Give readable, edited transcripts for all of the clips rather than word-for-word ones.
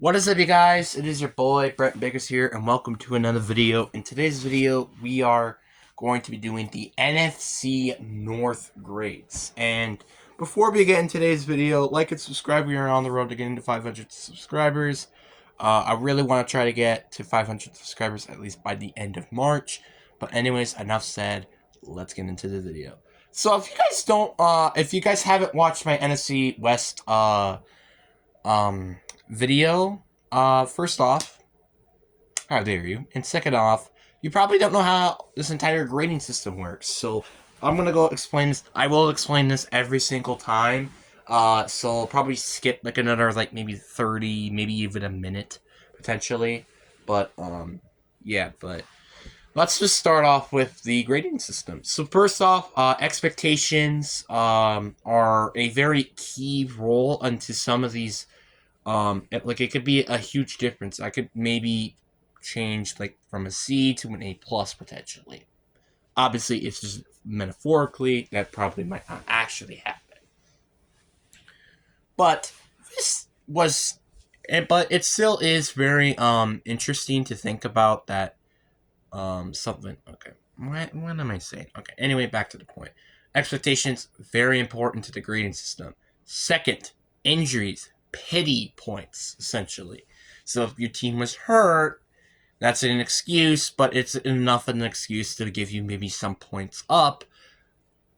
What is up, you guys? It is your boy Brent Biggers here, and welcome to another video. In today's video, we are going to be doing the NFC North grades. And before we get in today's video, like and subscribe. We are on the road to getting to 500 subscribers. I really want to try to get to 500 subscribers at least by the end of March. But anyways, enough said. Let's get into the video. So if you guys haven't watched my NFC West video, first off, how dare you? And second off, you probably don't know how this entire grading system works. So I'm gonna go explain this. I will explain this every single time. So I'll probably skip like another maybe 30, maybe even a minute potentially. But yeah, but let's just start off with the grading system. So first off, expectations are a very key role into some of these. It could be a huge difference. I could maybe change from a C to an A plus potentially. Obviously, it's just metaphorically. That probably might not actually happen. But but it still is very interesting to think about that. Something. Okay, what am I saying? Okay. Anyway, back to the point. Expectations very important to the grading system. Second, injuries. Pity points, essentially. So if your team was hurt, that's an excuse, but it's enough of an excuse to give you maybe some points up,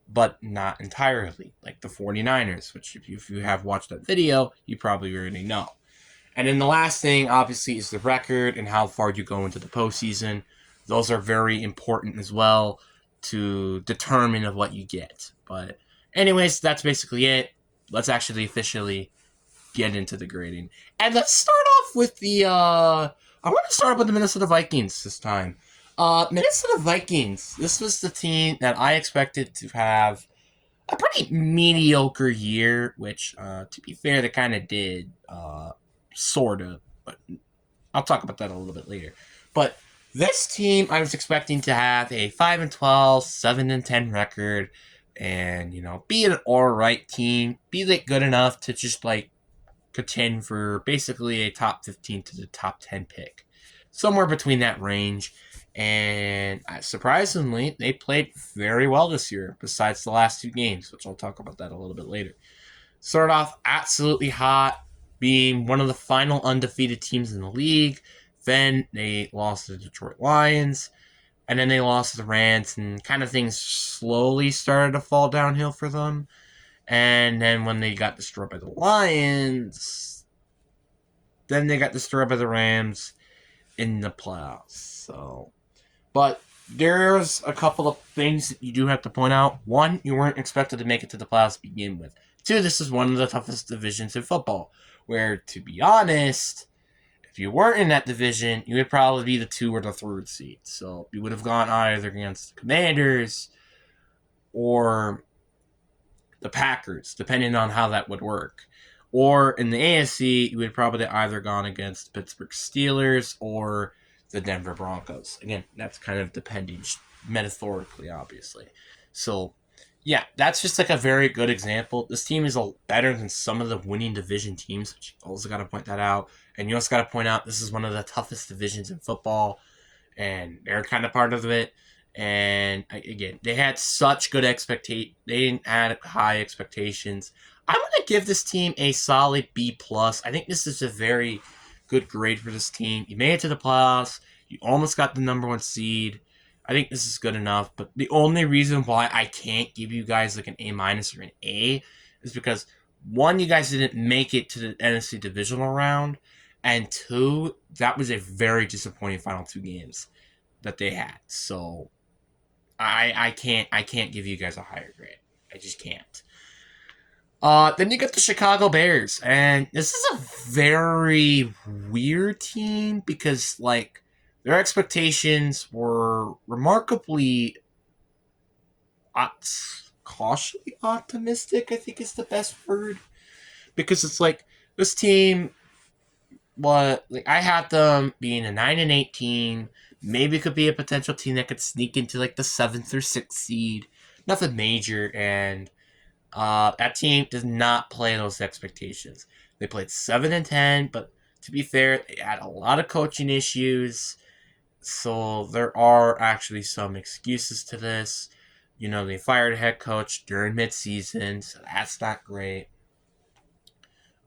but not entirely, like the 49ers, which if you have watched that video, you probably already know. And then the last thing, obviously, is the record and how far you go into the postseason. Those are very important as well to determine of what you get. But anyways, that's basically it. Let's actually officially get into the grading. And let's start off with I want to start with the Minnesota Vikings this time. Minnesota Vikings, this was the team that I expected to have a pretty mediocre year, which, to be fair, they kind of did, sort of, but I'll talk about that a little bit later. But this team, I was expecting to have a 5-12, 7-10 record, and, be an alright team, be good enough to just, contend for basically a top 15 to the top 10 pick. Somewhere between that range. And surprisingly, they played very well this year, besides the last two games, which I'll talk about that a little bit later. Started off absolutely hot, being one of the final undefeated teams in the league. Then they lost to the Detroit Lions. And then they lost to the Rams, and kind of things slowly started to fall downhill for them. And then when they got destroyed by the Lions, then they got destroyed by the Rams in the playoffs. So, but there's a couple of things that you do have to point out. One, you weren't expected to make it to the playoffs to begin with. Two, this is one of the toughest divisions in football, where, to be honest, if you weren't in that division, you would probably be the 2 or the 3rd seed. So you would have gone either against the Commanders or the Packers, depending on how that would work. Or in the AFC, you would probably either gone against the Pittsburgh Steelers or the Denver Broncos. Again, that's kind of depending metaphorically, obviously. So, yeah, that's just a very good example. This team is better than some of the winning division teams, which you also got to point that out. And you also got to point out this is one of the toughest divisions in football, and they're kind of part of it. And again, they had such good expectations. They didn't have high expectations. I'm going to give this team a solid B+. I think this is a very good grade for this team. You made it to the playoffs. You almost got the number 1 seed. I think this is good enough. But the only reason why I can't give you guys an A- or an A is because, one, you guys didn't make it to the NFC divisional round. And 2, that was a very disappointing final 2 games that they had. So I can't give you guys a higher grade. I just can't. Then you get the Chicago Bears, and this is a very weird team because their expectations were remarkably cautiously optimistic, I think is the best word, because it's this team. I had them being a 9-8 team. Maybe it could be a potential team that could sneak into the 7th or 6th seed. Nothing major, and that team does not play those expectations. They played 7-10, but to be fair, they had a lot of coaching issues. So there are actually some excuses to this. They fired a head coach during midseason, so that's not great.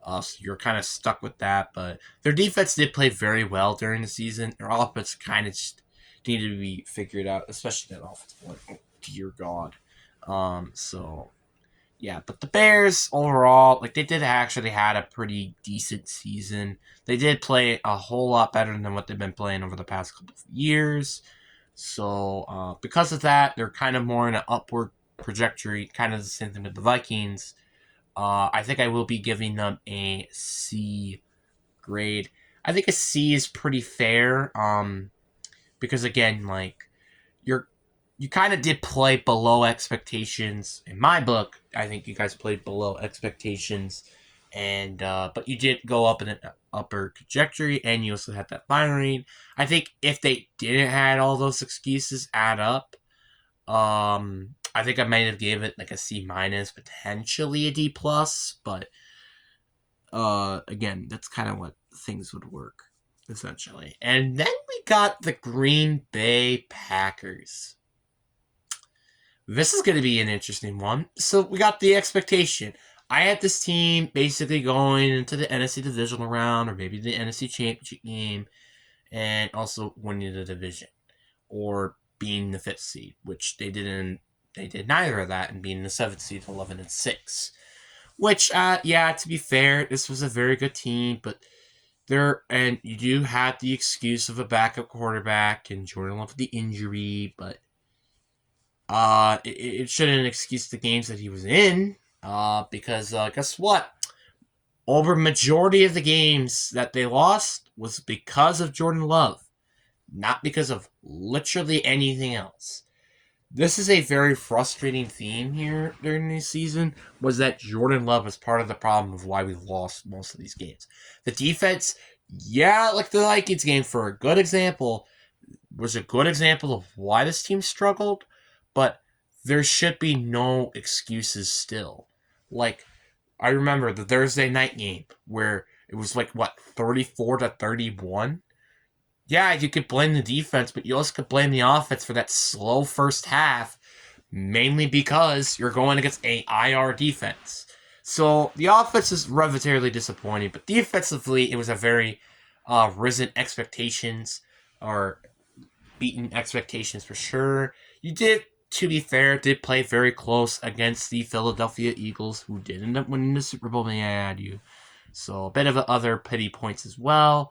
So you're kind of stuck with that. But their defense did play very well during the season. Their offense kind of just needed to be figured out, especially that offensive line. Oh, dear God. So yeah, but the Bears overall, like they did actually had a pretty decent season. They did play a whole lot better than what they've been playing over the past couple of years. So because of that, they're kind of more in an upward trajectory, kind of the same thing with the Vikings. I think I will be giving them a C grade. I think a C is pretty fair. Because again, like you're you kind of did play below expectations in my book. I think you guys played below expectations, and but you did go up in an upper trajectory, and you also had that firing. I think if they didn't had all those excuses add up, I think I might have gave it like a C minus, potentially a D plus, but again, that's kind of what things would work essentially. And then we got the Green Bay Packers. This is going to be an interesting one. So we got the expectation. I had this team basically going into the NFC divisional round or maybe the NFC championship game and also winning the division or being the 5th seed, which they didn't. They did neither of that and being the 7th seed, 11-6. Which, yeah, to be fair, this was a very good team, but and you do have the excuse of a backup quarterback and Jordan Love with the injury, but it shouldn't excuse the games that he was in, because guess what? Over majority of the games that they lost was because of Jordan Love, not because of literally anything else. This is a very frustrating theme here during this season, was that Jordan Love was part of the problem of why we lost most of these games. The defense, yeah, like the Vikings game for a good example, was a good example of why this team struggled, but there should be no excuses still. Like, I remember the Thursday night game where it was like, what, 34-31? Yeah, you could blame the defense, but you also could blame the offense for that slow first half, mainly because you're going against a IR defense. So the offense is relatively disappointing, but defensively, it was a very risen expectations or beaten expectations for sure. You did, to be fair, did play very close against the Philadelphia Eagles, who did end up winning the Super Bowl, may I add you. So a bit of other pity points as well.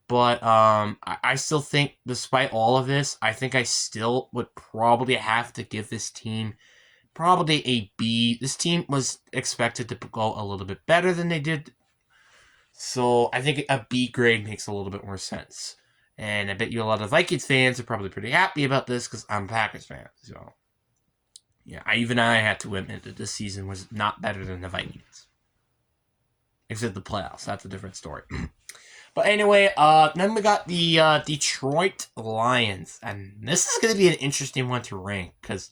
But I still think, despite all of this, I think I still would probably have to give this team probably a B. This team was expected to go a little bit better than they did. So I think a B grade makes a little bit more sense. And I bet you a lot of Vikings fans are probably pretty happy about this because I'm a Packers fan. So yeah, I had to admit that this season was not better than the Vikings. Except the playoffs. That's a different story. But anyway, then we got the Detroit Lions, and this is going to be an interesting one to rank because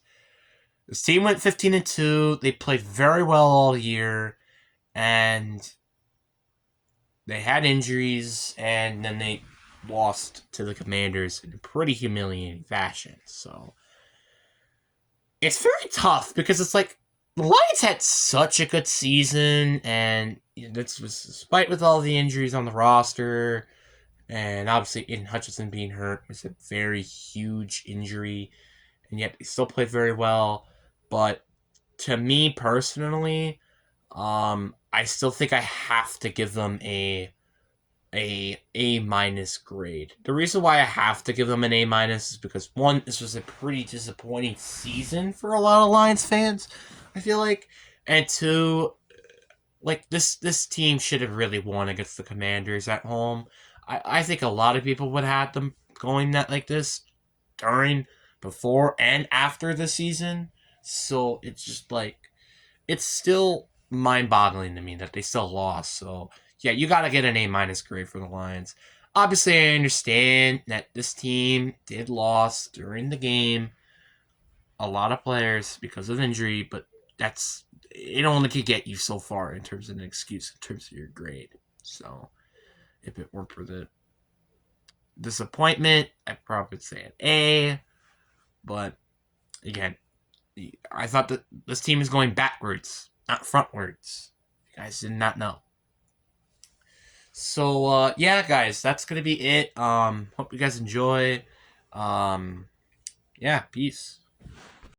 this team went 15-2. They played very well all year, and they had injuries, and then they lost to the Commanders in a pretty humiliating fashion. So it's very tough because it's like the Lions had such a good season, and this was despite with all the injuries on the roster. And obviously, Aiden Hutchinson being hurt was a very huge injury, and yet he still played very well. But to me personally, I still think I have to give them a minus grade. The reason why I have to give them an A minus is because one, this was a pretty disappointing season for a lot of Lions fans, I feel like, and two, like this team should have really won against the Commanders at home. I think a lot of people would have them going that like this during, before, and after the season. So it's just like, it's still mind-boggling to me that they still lost. So yeah, you got to get an A minus grade for the Lions. Obviously, I understand that this team did lose during the game. A lot of players because of injury, but it only could get you so far in terms of an excuse in terms of your grade. So If it weren't for the disappointment, I'd probably say an A. But again, I thought that this team is going backwards, not frontwards. You guys did not know. So yeah, guys, that's gonna be it. Hope you guys enjoy. Yeah, peace.